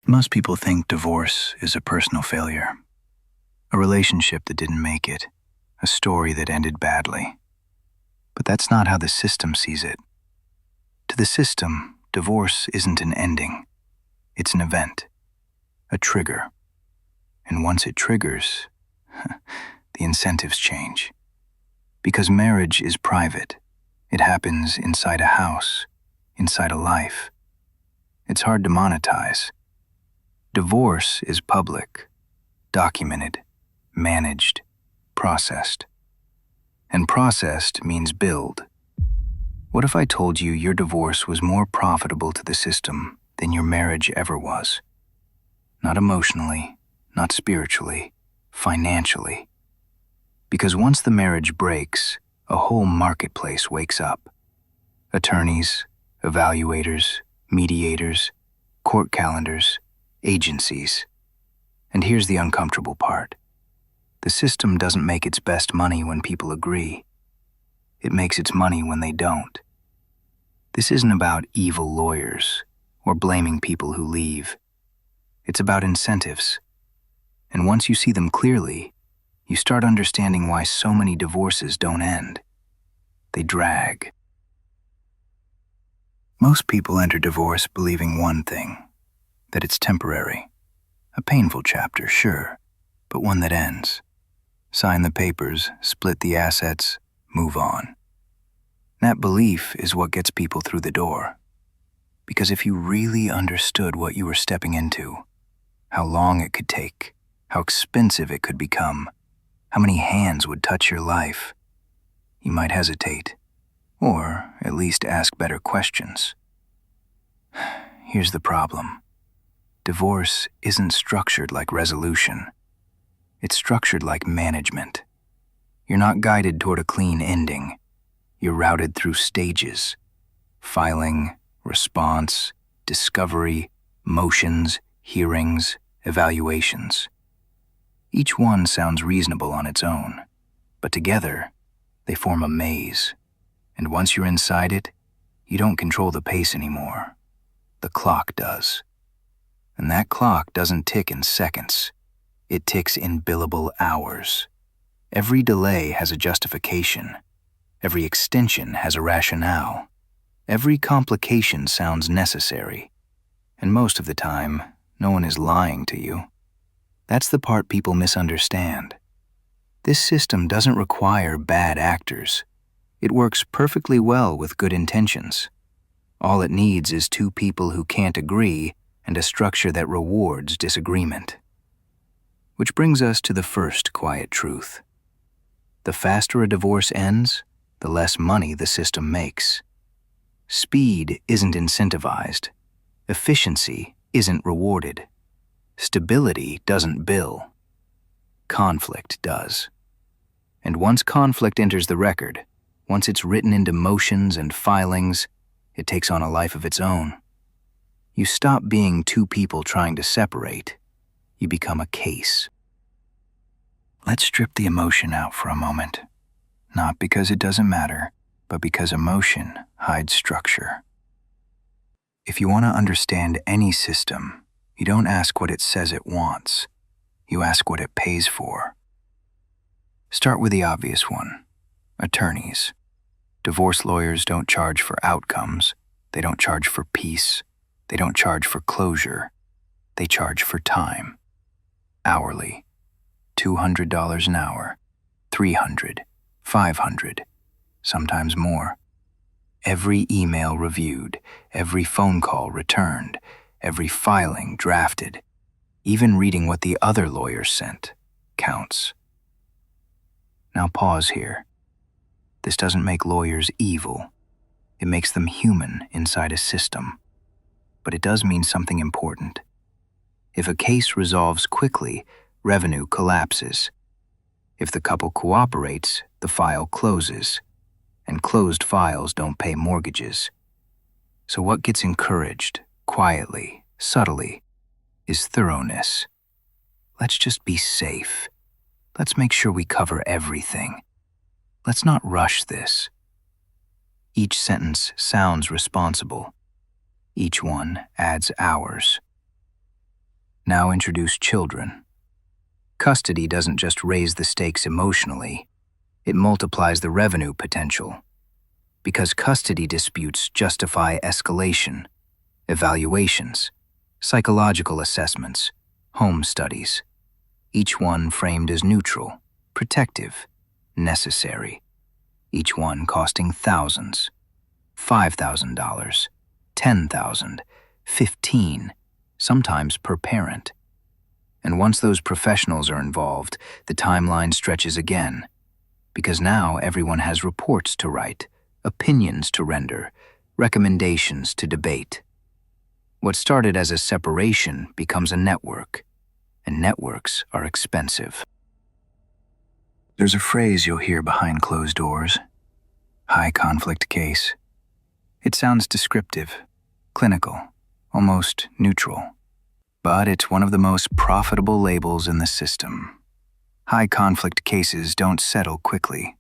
Most people think divorce is a personal failure, a relationship that didn't make it, a story that ended badly. But that's not how the system sees it. To the system, divorce isn't an ending. It's an event, a trigger. And once it triggers, the incentives change. Because marriage is private. It happens inside a house, inside a life. It's hard to monetize. Divorce is public, documented, managed, processed. And processed means billed. What if I told you your divorce was more profitable to the system than your marriage ever was? Not emotionally, not spiritually, financially. Because once the marriage breaks, a whole marketplace wakes up. Attorneys, evaluators, mediators, court calendars, agencies. And here's the uncomfortable part. The system doesn't make its best money when people agree. It makes its money when they don't. This isn't about evil lawyers or blaming people who leave. It's about incentives. And once you see them clearly, you start understanding why so many divorces don't end. They drag. Most people enter divorce believing one thing, that it's temporary. A painful chapter, sure, but one that ends. Sign the papers, split the assets, move on. That belief is what gets people through the door. Because if you really understood what you were stepping into, how long it could take, how expensive it could become, how many hands would touch your life, you might hesitate, or at least ask better questions. Here's the problem. Divorce isn't structured like resolution. It's structured like management. You're not guided toward a clean ending. You're routed through stages: filing, response, discovery, motions, hearings, evaluations. Each one sounds reasonable on its own, but together, they form a maze. And once you're inside it, you don't control the pace anymore. The clock does. And that clock doesn't tick in seconds. It ticks in billable hours. Every delay has a justification. Every extension has a rationale. Every complication sounds necessary. And most of the time, no one is lying to you. That's the part people misunderstand. This system doesn't require bad actors. It works perfectly well with good intentions. All it needs is two people who can't agree and a structure that rewards disagreement. Which brings us to the first quiet truth. The faster a divorce ends, the less money the system makes. Speed isn't incentivized. Efficiency isn't rewarded. Stability doesn't bill. Conflict does. And once conflict enters the record, once it's written into motions and filings, it takes on a life of its own. You stop being two people trying to separate. You become a case. Let's strip the emotion out for a moment. Not because it doesn't matter, but because emotion hides structure. If you want to understand any system, you don't ask what it says it wants. You ask what it pays for. Start with the obvious one: attorneys. Divorce lawyers don't charge for outcomes. They don't charge for peace. They don't charge for closure. They charge for time. Hourly. $200 an hour. $300. $500. Sometimes more. Every email reviewed. Every phone call returned. Every filing drafted. Even reading what the other lawyer sent counts. Now pause here. This doesn't make lawyers evil. It makes them human inside a system. But it does mean something important. If a case resolves quickly, revenue collapses. If the couple cooperates, the file closes. And closed files don't pay mortgages. So what gets encouraged, quietly, subtly, is thoroughness. Let's just be safe. Let's make sure we cover everything. Let's not rush this. Each sentence sounds responsible. Each one adds hours. Now introduce children. Custody doesn't just raise the stakes emotionally, it multiplies the revenue potential. Because custody disputes justify escalation, evaluations, psychological assessments, home studies, each one framed as neutral, protective, necessary, each one costing thousands, $5,000, $10,000, $15,000, sometimes per parent. And once those professionals are involved, the timeline stretches again, because now everyone has reports to write, opinions to render, recommendations to debate. What started as a separation becomes a network, and networks are expensive. There's a phrase you'll hear behind closed doors: high conflict case. It sounds descriptive, clinical, almost neutral. But it's one of the most profitable labels in the system. High conflict cases don't settle quickly.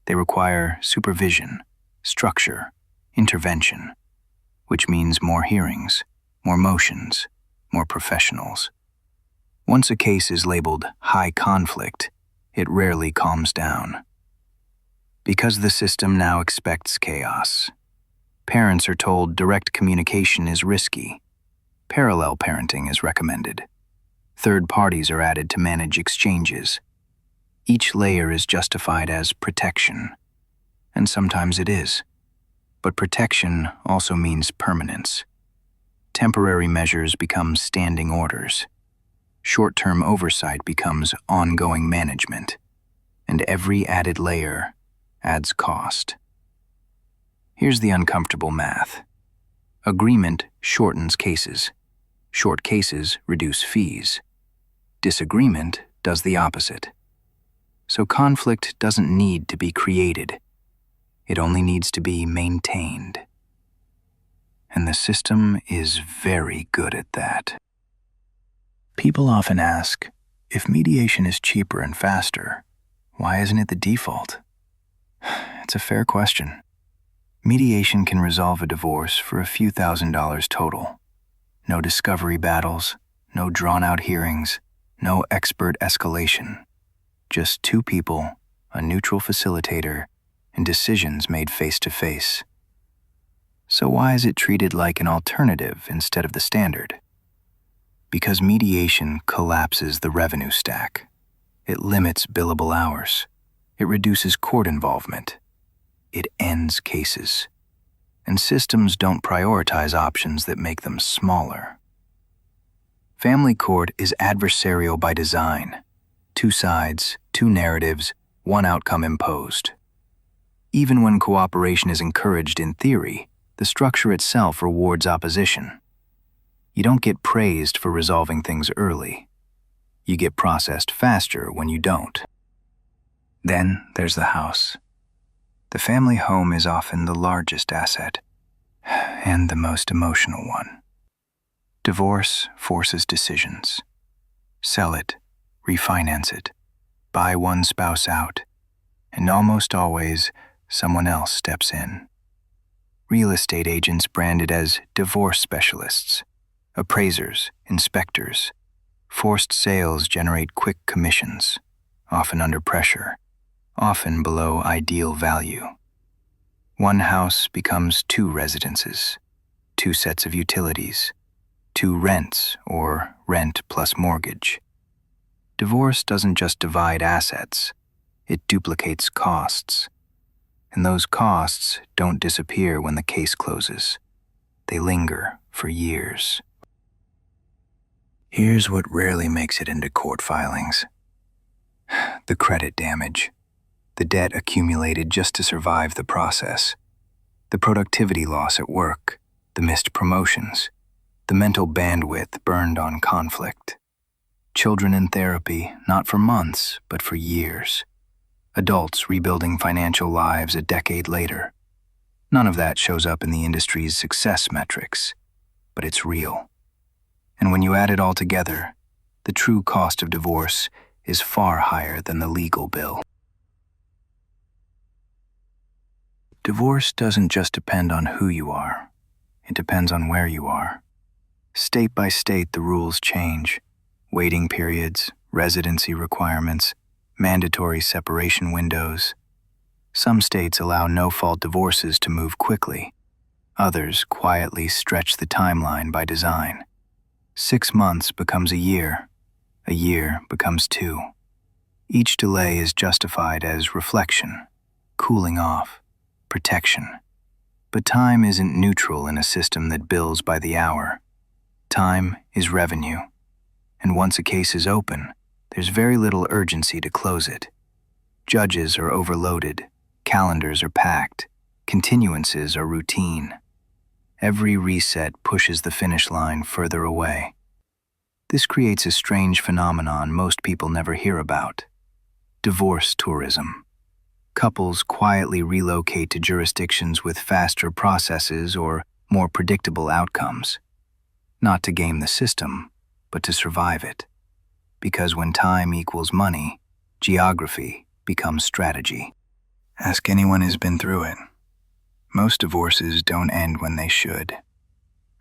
They require supervision, structure, intervention, which means more hearings, more motions, more professionals. Once a case is labeled high conflict, it rarely calms down. Because the system now expects chaos. Parents are told direct communication is risky. Parallel parenting is recommended. Third parties are added to manage exchanges. Each layer is justified as protection, and sometimes it is. But protection also means permanence. Temporary measures become standing orders. Short-term oversight becomes ongoing management, and every added layer adds cost. Here's the uncomfortable math. Agreement shortens cases. Short cases reduce fees. Disagreement does the opposite. So conflict doesn't need to be created. It only needs to be maintained. And the system is very good at that. People often ask, if mediation is cheaper and faster, why isn't it the default? It's a fair question. Mediation can resolve a divorce for a few $1,000s total. No discovery battles, no drawn-out hearings, no expert escalation. Just two people, a neutral facilitator, and decisions made face-to-face. So why is it treated like an alternative instead of the standard? Because mediation collapses the revenue stack. It limits billable hours. It reduces court involvement. It ends cases. And systems don't prioritize options that make them smaller. Family court is adversarial by design. Two sides, two narratives, one outcome imposed. Even when cooperation is encouraged in theory, the structure itself rewards opposition. You don't get praised for resolving things early. You get processed faster when you don't. Then there's the house. The family home is often the largest asset, and the most emotional one. Divorce forces decisions. Sell it, refinance it, buy one spouse out, and almost always someone else steps in. Real estate agents branded as divorce specialists, appraisers, inspectors. Forced sales generate quick commissions, often under pressure, often below ideal value. One house becomes two residences, two sets of utilities, two rents or rent plus mortgage. Divorce doesn't just divide assets, it duplicates costs. And those costs don't disappear when the case closes. They linger for years. Here's what rarely makes it into court filings. The credit damage. The debt accumulated just to survive the process. The productivity loss at work. The missed promotions. The mental bandwidth burned on conflict. Children in therapy, not for months, but for years. Adults rebuilding financial lives a decade later. None of that shows up in the industry's success metrics, but it's real. And when you add it all together, the true cost of divorce is far higher than the legal bill. Divorce doesn't just depend on who you are. It depends on where you are. State by state, the rules change. waiting periods, residency requirements, mandatory separation windows. Some states allow no-fault divorces to move quickly. Others quietly stretch the timeline by design. 6 months becomes a year becomes 2. Each delay is justified as reflection, cooling off, protection. But time isn't neutral in a system that bills by the hour. Time is revenue. And once a case is open, there's very little urgency to close it. Judges are overloaded, calendars are packed, continuances are routine. Every reset pushes the finish line further away. This creates a strange phenomenon most people never hear about: divorce tourism. Couples quietly relocate to jurisdictions with faster processes or more predictable outcomes, not to game the system, but to survive it. Because when time equals money, geography becomes strategy. Ask anyone who's been through it. Most divorces don't end when they should.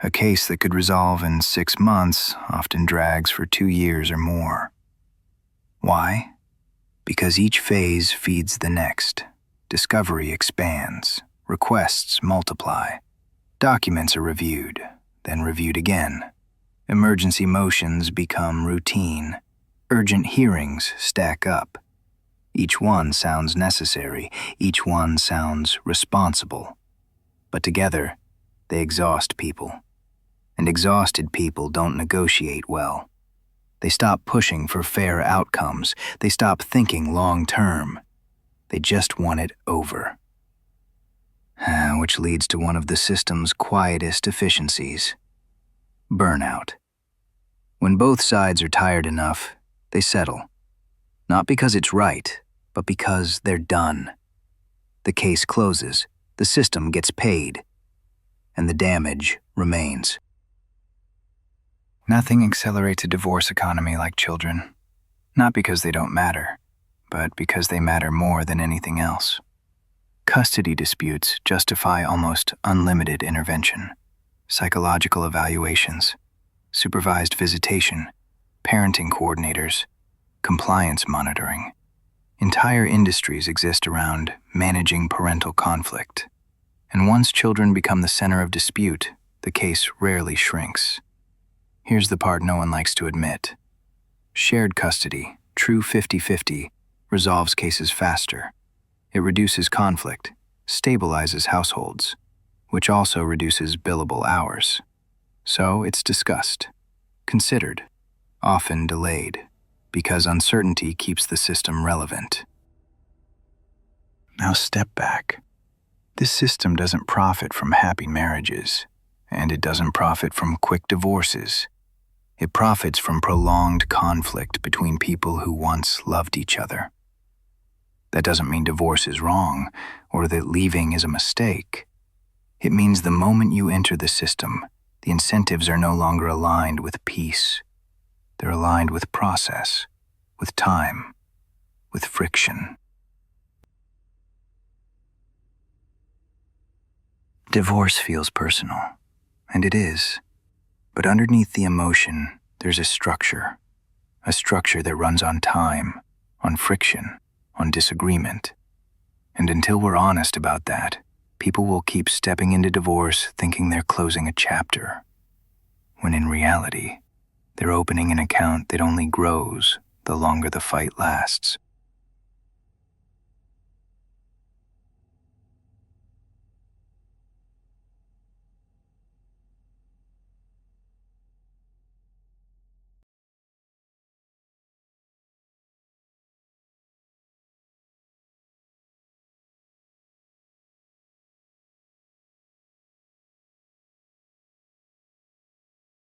A case that could resolve in 6 months often drags for 2 years or more. Why? Because each phase feeds the next. Discovery expands, requests multiply, documents are reviewed, then reviewed again. Emergency motions become routine. Urgent hearings stack up. Each one sounds necessary, each one sounds responsible. But together, they exhaust people. And exhausted people don't negotiate well. They stop pushing for fair outcomes. They stop thinking long-term. They just want it over. Which leads to one of the system's quietest efficiencies: burnout. When both sides are tired enough, they settle. Not because it's right, but because they're done. The case closes, the system gets paid, and the damage remains. Nothing accelerates a divorce economy like children. Not because they don't matter, but because they matter more than anything else. Custody disputes justify almost unlimited intervention. Psychological evaluations, supervised visitation, parenting coordinators, compliance monitoring. Entire industries exist around managing parental conflict. And once children become the center of dispute, the case rarely shrinks. Here's the part no one likes to admit. Shared custody, true 50-50, resolves cases faster. It reduces conflict, stabilizes households, which also reduces billable hours. So it's discussed, considered, often delayed, because uncertainty keeps the system relevant. Now step back. This system doesn't profit from happy marriages, and it doesn't profit from quick divorces. It profits from prolonged conflict between people who once loved each other. That doesn't mean divorce is wrong, or that leaving is a mistake. It means the moment you enter the system, the incentives are no longer aligned with peace. They're aligned with process, with time, with friction. Divorce feels personal, and it is. But underneath the emotion, there's a structure that runs on time, on friction, on disagreement. And until we're honest about that, people will keep stepping into divorce thinking they're closing a chapter, when in reality, they're opening an account that only grows the longer the fight lasts.